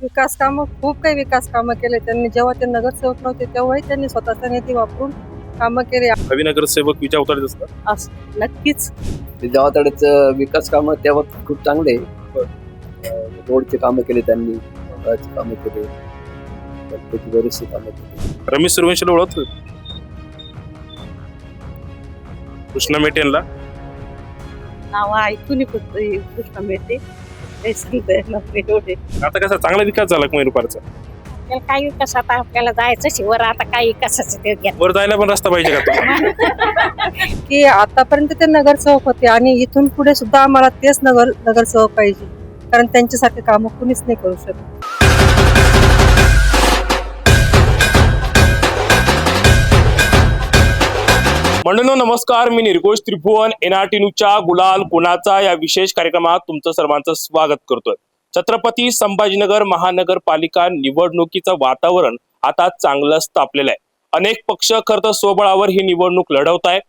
विकास कामं खूप काही विकास कामं केले त्यांनी. जेव्हा ते नगरसेवक नव्हते तेव्हाही त्यांनी स्वतःचा निधी वापरून कामं केले. नवीन नगरसेवक विजय अवताडे असतात. असं नक्कीच गावातड्याचं विकास कामं तेव्हा खूप चांगले. रोडचे कामं केले त्यांनी, घराची कामं केले, प्रत्येक बरेचसे कामं केले. रमेश सूर्यवंशीला ओळखतो. कृष्णा मेटे यांना नाव ऐकून फक्त कृष्ण मेटे काही सांगता येणार नाही एवढे. आता कसा चांगला विकास झाला मैरुपारचा. आपल्याला काही विकास आता आपल्याला जायचं शिवर आता काही विकासाचं ते घ्या. वर जायला पण रस्ता पाहिजे का तो? की आतापर्यंत ते नगरसेवक होते आणि इथून पुढे सुद्धा आम्हाला तेच नगरसेवक पाहिजे, कारण त्यांच्यासारखे कामं कुणीच नाही करू शकत. मंडळींनो नमस्कार, मी निर्घोष त्रिभुवन NRT न्यूजच्या गुलाल कोणाचा या विशेष कार्यक्रमात तुमचं सर्वांचं स्वागत करतोय. छत्रपती संभाजीनगर महानगरपालिका निवडणुकीचं वातावरण आता चांगलंच तापलेलं आहे. अनेक पक्ष खरं तर स्वबळावर ही निवडणूक लढवत आहे.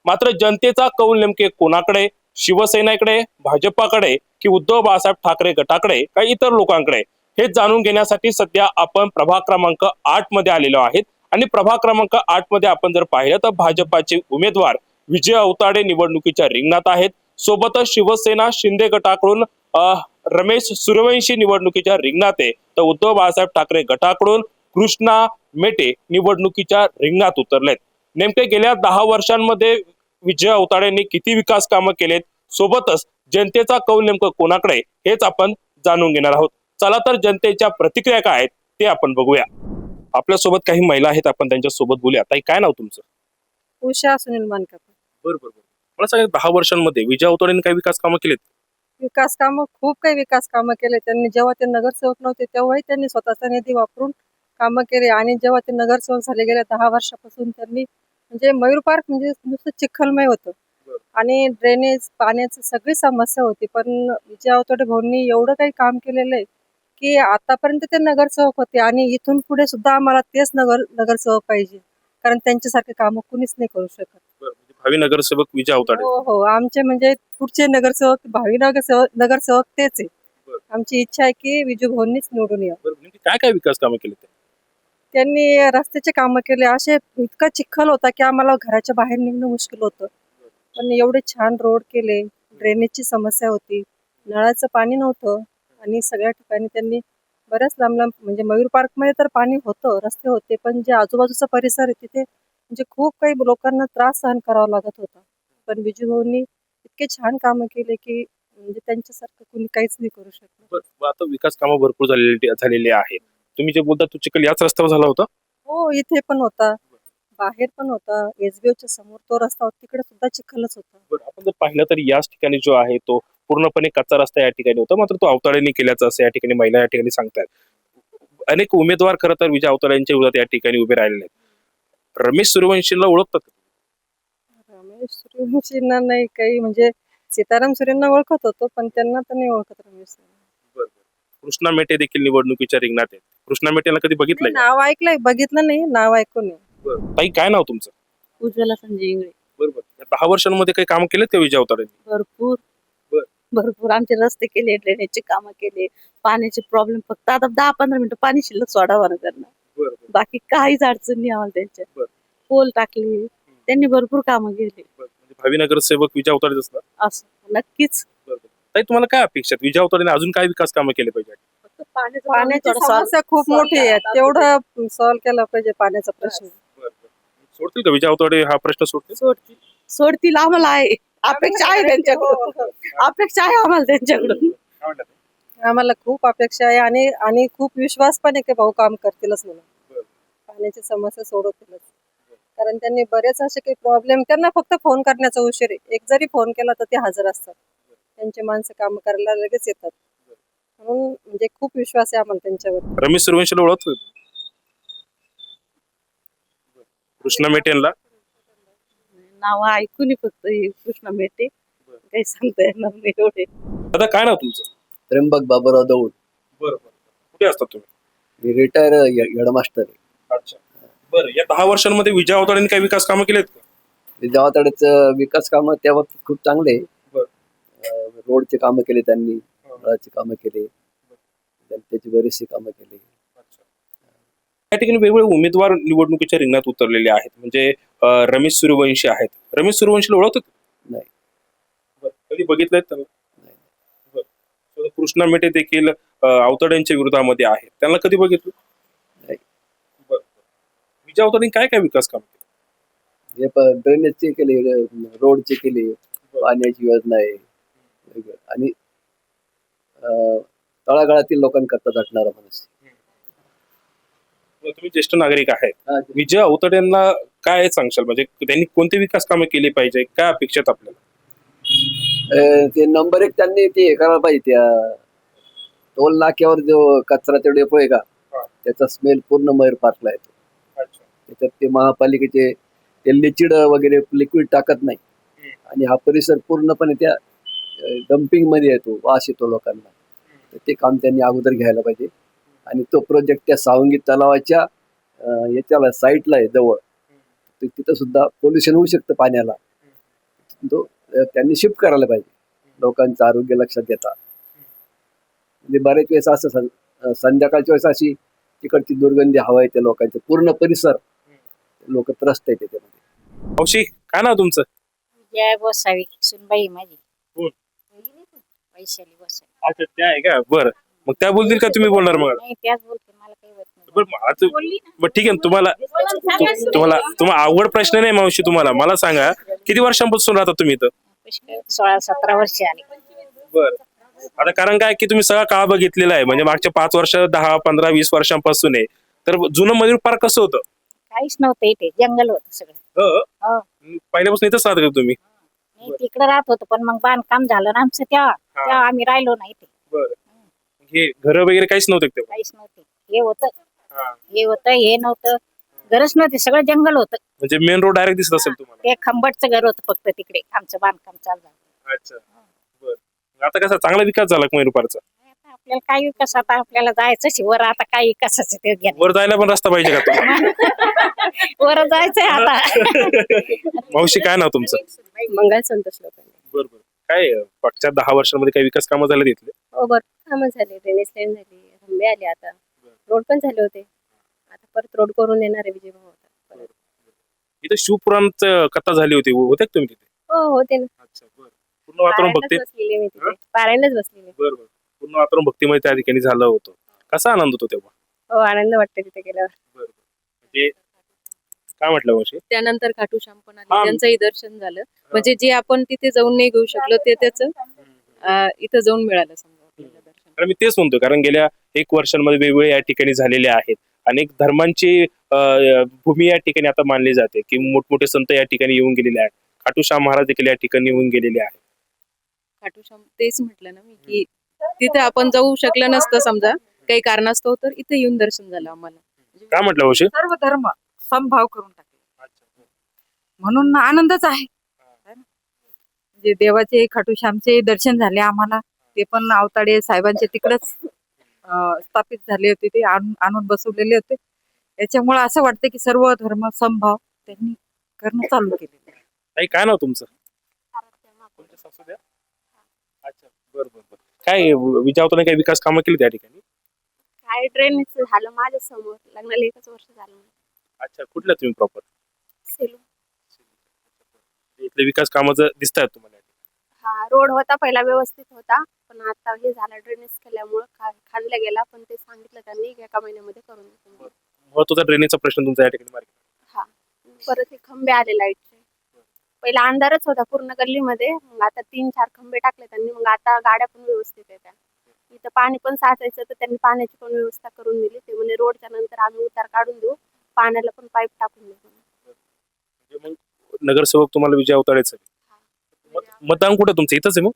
मात्र जनतेचा कौल नेमके कोणाकडे? शिवसेनेकडे, भाजपाकडे की उद्धव बाळासाहेब ठाकरे गटाकडे, काही इतर लोकांकडे? हे जाणून घेण्यासाठी सध्या आपण प्रभाग क्रमांक 8 मध्ये आलेलो आहेत. आणि प्रभाग क्रमांक 8 मध्ये आपण जर पाहिलं तर भाजपाचे उमेदवार विजय अवताडे निवडणुकीच्या रिंगणात आहेत. सोबतच शिवसेना शिंदे गटाकडून रमेश सूर्यवंशी निवडणुकीच्या रिंगणात आहे. तर उद्धव बाळासाहेब ठाकरे गटाकडून कृष्णा मेटे निवडणुकीच्या रिंगणात उतरलेत. नेमके गेल्या 10 वर्षांमध्ये विजय अवताडेंनी किती विकास कामं केलेत, सोबतच जनतेचा कौल नेमकं कोणाकडे हेच आपण जाणून घेणार आहोत. चला तर जनतेच्या प्रतिक्रिया काय आहेत ते आपण बघूया. आपल्या सोबत काही महिला आहेत, आपण त्यांच्या सोबत बोलूया. ताई, काय नाव तुमचं? उषा सुनील मानकर. बरोबर. मला सांगा, 10 वर्षांमध्ये विजय अवताडेंनी काही विकास कामं केलेत? विकास कामं खूप काही विकास कामं केले त्यांनी. जेव्हा ते नगरसेवक नव्हते तेव्हाही त्यांनी स्वतःचा निधी वापरून कामं केले आणि जेव्हा ते नगरसेवक झाले गेल्या 10 वर्षापासून त्यांनी म्हणजे मयूर पार्क म्हणजे नुसतं चिखलमय होतं आणि ड्रेनेज पाण्याची सगळी समस्या होती. पण विजय अवताडे भाऊंनी एवढं काही काम केलेलं आहे की आतापर्यंत ते नगरसेवक होते आणि इथून पुढे सुद्धा आम्हाला तेच नगरसेवक पाहिजे, कारण त्यांच्यासारखे कामं कुणीच नाही करू शकत. भावी नगरसेवक विजय अवताडे. हो, आमचे म्हणजे पुढचे नगरसेवक, भावी नगरसेवक तेच आहे. आमची इच्छा आहे की विजू भाऊंनीच निवडून यावं. काय काय विकास कामं केले? त्यांनी रस्त्याचे कामं केले. असे इतका चिखल होता की आम्हाला घराच्या बाहेर निघणं मुश्किल होतं, पण एवढे छान रोड केले. ड्रेनेजची समस्या होती, नळाचं पाणी नव्हतं आणि सगळ्या ठिकाणी त्यांनी बऱ्याच लांब म्हणजे मयूर पार्क मध्ये तर पाणी होतं, रस्ते होते, पण जे आजूबाजूचा परिसर आहे तिथे म्हणजे खूप काही लोकांना त्रास सहन करावा लागत होता. पण विजू भाऊंनी इतके छान कामं केले की म्हणजे त्यांच्यासारखं कुणी काहीच नाही करू शकत. आता विकास कामं भरपूर झालेली आहेत. तुम्ही जे बोलता तो चिखल याच रस्त्यावर झाला होता? हो, इथे पण होता, बाहेर पण होता, SBOच्या समोर तो रस्ता होता, तिकडे सुद्धा चिखलच होता. आपण जर पाहिलं तर याच ठिकाणी जो आहे तो पूर्णपणे कच्चा रस्ता या ठिकाणी होता, मात्र तो अवताडेंनी केल्याचं असं या ठिकाणी महिला या ठिकाणी सांगतात. अनेक उमेदवार खरं तर विजय अवताडेंच्या विरोधात या ठिकाणी उभे राहिलेले आहेत. रमेश सूर्यवंशीला ओळखतात? रमेश सूर्यवंशींना नाही काही, म्हणजे सीताराम सूर्यांना ओळखत होतो, पण त्यांना तर नाही ओळखत रमेश सूर्य. कृष्णा मेटे देखील निवडणुकीच्या रिंगणात आहेत. कृष्णा मेटेला कधी बघितलंय? नाव ऐकलंय, बघितलं नाही, नाव ऐकून नाही. ताई, काय नाव तुमचं? उज्ज्वला संजय इंगळे. बरोबर. 10 वर्षांमध्ये काही काम केलेत का विजय अवताडेंनी? भरपूर आमचे रस्ते केले, ड्रेनेजचे कामं केले, पाण्याचे प्रॉब्लेम फक्त आता 10-15 मिनिटं पाणी शिल्लक सोडावं ना त्यांना, बाकी काहीच अडचण नाही आम्हाला. त्यांच्या पोल टाकले त्यांनी, भरपूर कामं केली. भावी नगरसेवक विजय अवताडे असतात. असं नक्कीच. ताई, तुम्हाला काय अपेक्षा आहेत? विजय अवताडेंनी अजून काय विकास कामं केले पाहिजे? पाण्याची समस्या खूप मोठी आहे, तेवढं सॉल्व्ह केला पाहिजे पाण्याचा प्रश्न. सोडतील का विजय अवताडे हा प्रश्न? सोडतील आम्हाला आहे, अपेक्षा आहे त्यांच्याकडून, अपेक्षा आहे आम्हाला त्यांच्याकडून. आम्हाला खूप अपेक्षा आहे आणि खूप विश्वास पण आहे की भाऊ काम करतीलच म्हणून, पाण्याची समस्या सोडवतीलच. कारण त्यांनी बरेच असे काही प्रॉब्लेम, त्यांना फक्त फोन करण्याचा उशीर आहे. एक जरी फोन केला तर ते हजर असतात, त्यांचे माणसं काम करायला लगेच येतात. म्हणून म्हणजे खूप विश्वास आहे आम्हाला त्यांच्यावर. रमेश सूर्यवंशीला ओळखतो? कृष्णा मेटे यांना नाव ऐकून फक्त कृष्ण मेटे, काही सांगता येणार नाही एवढे. आता काय नाव तुमचं? त्र्यंबक बाबूराव दौड. बरोबर. कुठे असतात तुम्ही? मी रिटायर हेडमास्टर आहे. अच्छा. बरं, या 10 वर्षांमध्ये विजय अवताडेंनी काही विकास कामं केलेत का? गावातड्याचं विकास कामं तेव्हा खूप चांगले. रोडचे कामं केले त्यांनी, घराची कामं केले, त्याची बरीचशी कामं केली. या ठिकाणी वेगवेगळे उमेदवार निवडणुकीच्या रिंगणात उतरलेले आहेत. म्हणजे रमेश सूर्यवंशी आहेत. रमेश सूर्यवंशीला ओळखतात? नाही. कधी बघितलंय त्यांना? नाही. तर कृष्णा मेटे देखील अवताड्यांच्या विरोधामध्ये आहेत. त्यांना कधी बघितलं? नाही. विजय अवताड्यांनी काय काय विकास काम केले? हे ड्रेनेजचे केले, रोडचे केले, पाण्याची योजना आहे वेगळं. आणि तळागाळातील लोकांकरता झटणारा माणूस. तुम्ही ज्येष्ठ नागरिक आहेत. हा, विजय अवताड्यांना काय सांगशाल? म्हणजे त्यांनी कोणते विकास कामे केली पाहिजे? काय अपेक्षित आपल्याला? ते नंबर 1 त्यांनी ते हे करायला पाहिजे. त्या टोल नाक्यावर जो कचराचा डेपो आहे का, त्याचा स्मेल पूर्ण मयूर पार्कला येतो. त्याच्यात ते महापालिकेचे ते लिचिड वगैरे लिक्विड टाकत नाही आणि हा परिसर पूर्णपणे त्या डम्पिंग मध्ये येतो, वास येतो लोकांना. तर ते काम त्यांनी अगोदर घ्यायला पाहिजे. आणि तो प्रोजेक्ट त्या सावंगी तलावाच्या याच्याला साईटला आहे जवळ, तिथं सुद्धा पोल्युशन होऊ शकतं पाण्याला. तो त्यांनी शिफ्ट करायला पाहिजे, लोकांचं आरोग्य लक्षात घेता. म्हणजे बरेच वेळेस असं संध्याकाळच्या वेळेस अशी तिकडची दुर्गंधी हवा येते, लोकांचे पूर्ण परिसर लोक त्रस्त आहे त्याच्यामध्ये. हौशी, काय नाव तुमचं? जय गोसावी सुनबाई माझी. कोण? वैशाली गोसावी. अच्छा, त्या आहे का? बरं, मग त्या बोलतील का तुम्ही बोलणार? मग नाही, त्याच बोलते, मला काही होत नाही. बरं, मला तर- बोलली ना. बरं, ठीक आहे. तुम्हाला आवड प्रश्न नाही मावशी. तुम्हाला मला सांगा, किती वर्षांपासून राहता तुम्ही इथं? 16-17 वर्ष आली. बरं, आता कारण काय की तुम्ही सगळा काळ बघितलेला आहे. म्हणजे मागच्या 5 वर्ष, 10, 15, 20 वर्षांपासून आहे. तर जुनं मयूर पार्क कसं होतं? काहीच नव्हतं इथे, जंगल होतं सगळं. हो. पहिल्यापासून इथंच राहता का तुम्ही? नाही, तिकडे राहत होतो, पण मग बांधकाम झालं ना आमचं तेव्हा आम्ही राहिलो नाही इथे. बरं, हे घर वगैरे काहीच नव्हते तेव्हा? काहीच नव्हते. हे होतं हे नव्हतं, घरच नव्हते, सगळं जंगल होतं. म्हणजे मेन रोड डायरेक्ट दिसत असेल तुम्हाला? ते खंबटचं घर होतं फक्त तिकडे, आमचं बांधकाम चालू झालं. अच्छा, बरं. आता कसा चांगला विकास झाला मयूर पार्कचा? आता आपल्याला काय विकास, आता आपल्याला जायचं शिवर, आता काय विकासाचं ते घ्या. वर जायला पण रस्ता पाहिजे का तुम्हाला? वर जायचंय आता. मावशी, काय नाव तुमचं? मंगल संतोष लोकांनी. बरोबर. काय मागच्या 10 वर्षांमध्ये काही विकास कामं झाले तिथले? हो, भरपूर कामं झाले. ड्रेनेज लाईन झाली, रंबे आले, आता रोड पण झाले होते. आता परत रोड करून देणार आहे विजय भाऊ आता परत. इथे शिवपुराणचं कथा झाली होती, होते का तुम्ही तिथे? हो, होते ना. अच्छा, बरं. पूर्ण वातावरण पारायणच भक्ती. बसलेली मी तिथे, पारायणच बसलेली. बरोबर, पूर्ण वातावरण भक्तिमय त्या ठिकाणी झालं होतं. कसा आनंद होतो तेव्हा? हो, आनंद वाटतो तिथे गेल्यावर. बरोबर. म्हणजे काय म्हटलं मावशी? त्यानंतर खाटू श्याम पण हा. आले, त्यांचंही दर्शन झालं. म्हणजे जे आपण तिथे जाऊन नाही घेऊ शकलो ते त्याचं इथं जाऊन मिळालं समजा आपल्याला दर्शन. कारण मी तेच म्हणतो, कारण गेल्या 1 वर्षांमध्ये वेगवेगळे या ठिकाणी झालेले आहेत. अनेक धर्मांची भूमी या ठिकाणी आता मानली जाते, की मोठमोठे संत या ठिकाणी येऊन गेलेले आहेत. खाटू श्याम महाराज देखील या ठिकाणी येऊन गेलेले आहेत. खाटू श्याम तेच म्हटलं ना मी की तिथे आपण जाऊ शकलं नसतं समजा काही कारणास्तव, तर इथे येऊन दर्शन झालं आम्हाला. काय म्हटलं मावशी? सर्व धर्म समभाव करून टाकले, म्हणून आनंदच आहे. म्हणजे देवाचे खाटू श्यामचे दर्शन झाले आम्हाला. ते पण अवताडे साहेबांचे तिकडच स्थापित झाले होते, ते आणून बसवलेले होते. याच्यामुळे असं वाटतं की सर्व धर्म समभाव त्यांनी करणं चालू केलेलं आहे. ताई, काय नाव तुमचं? तुमच्या सासू द्या? अच्छा, बरं बरं बरं. काय विचारतो काही विकास कामं केली त्या ठिकाणी? काय ड्रेनेज झालं माझ्या समोर, लग्नाला 1च वर्ष झालं. अच्छा, कुठल्या तुम्ही प्रॉपर? सेलू. इथले विकास कामाचं दिसत आहेत तुम्हाला? हा, रोड होता पहिला व्यवस्थित होता, पण आता हे झालं ड्रेनेज केल्यामुळं खाल्ला गेला. पण ते सांगितलं त्यांनी एका महिन्यामध्ये करून देतो. महत्वाचा ड्रेनेजचा प्रश्न तुमचा या ठिकाणी मार्गी. हा, परत हे खंबे आले लाईटचे. पहिला अंधारच होता पूर्ण गल्लीमध्ये, मग आता 3-4 खंबे टाकले त्यांनी. मग आता गाड्या पण व्यवस्थित येत्या. इथं पाणी पण साचायचं, तर त्यांनी पाण्याची पण व्यवस्था करून दिली. ते म्हणजे रोडच्या नंतर आम्ही उतार काढून देऊ, पाण्याला पण पाईप टाकून देऊ. म्हणजे मग नगरसेवक तुम्हाला विजय अवताडेच आहे. मतदान कुठे तुमचं? इथंच आहे मग?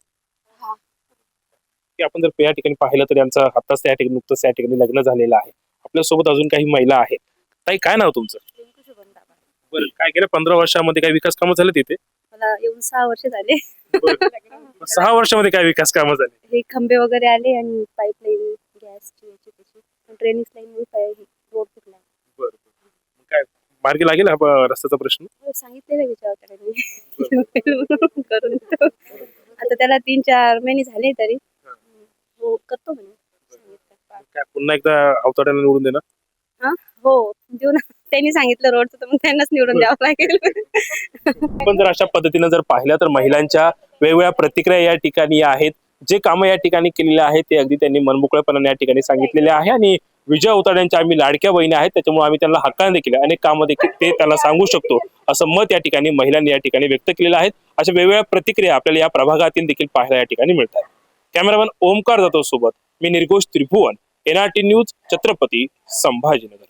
हा. की आपण जर या ठिकाणी पाहिलं तर यांचा आत्ताच त्या ठिकाणी नुकतंच त्या ठिकाणी लग्न झालेलं आहे. आपल्या सोबत अजून काही महिला आहेत. ताई, काय नाव तुमचं? बरं, काय गेल्या 15 वर्षामध्ये काही विकास कामं झाले तिथे? मला येऊन 6 वर्ष झाले. 6 वर्षामध्ये काय विकास कामं झाले? हे खंबे वगैरे आले आणि पाईपलाईन, गॅसची याची त्याची, ड्रेनेज लाईन, रोड फुटला. बरं, काय मार्गी लागेल हा रस्त्याचा प्रश्न? सांगितलेलं विचारता करून देतो. आता त्याला 3-4 महिने झाले तरी हो करतो म्हणे. काय पुन्हा एकदा अवताड्यांना निवडून देणार? हो देऊ ना, त्यांनी सांगितलं रोडचं तर मग त्यांनाच निवडून द्यावं लागेल. पण जर अशा पद्धतीनं जर पाहिलं तर महिलांच्या वेगवेगळ्या प्रतिक्रिया या ठिकाणी आहेत. जे कामं या ठिकाणी केलेले आहेत ते अगदी त्यांनी मनमोकळेपणाने या ठिकाणी सांगितलेले आहे. आणि विजय अवताड्यांच्या आम्ही लाडक्या बहिणी आहेत, त्याच्यामुळे आम्ही त्यांना हक्काने देखील अनेक कामं देखील ते त्यांना सांगू शकतो असं मत या ठिकाणी महिलांनी या ठिकाणी व्यक्त केलेलं आहे. अशा वेगवेगळ्या प्रतिक्रिया आपल्याला या प्रभागातील देखील पाहायला या ठिकाणी मिळतात. कॅमेरामन ओमकार जाधव सोबत मी निर्घोष त्रिभुवन, NRT न्यूज, छत्रपती संभाजीनगर.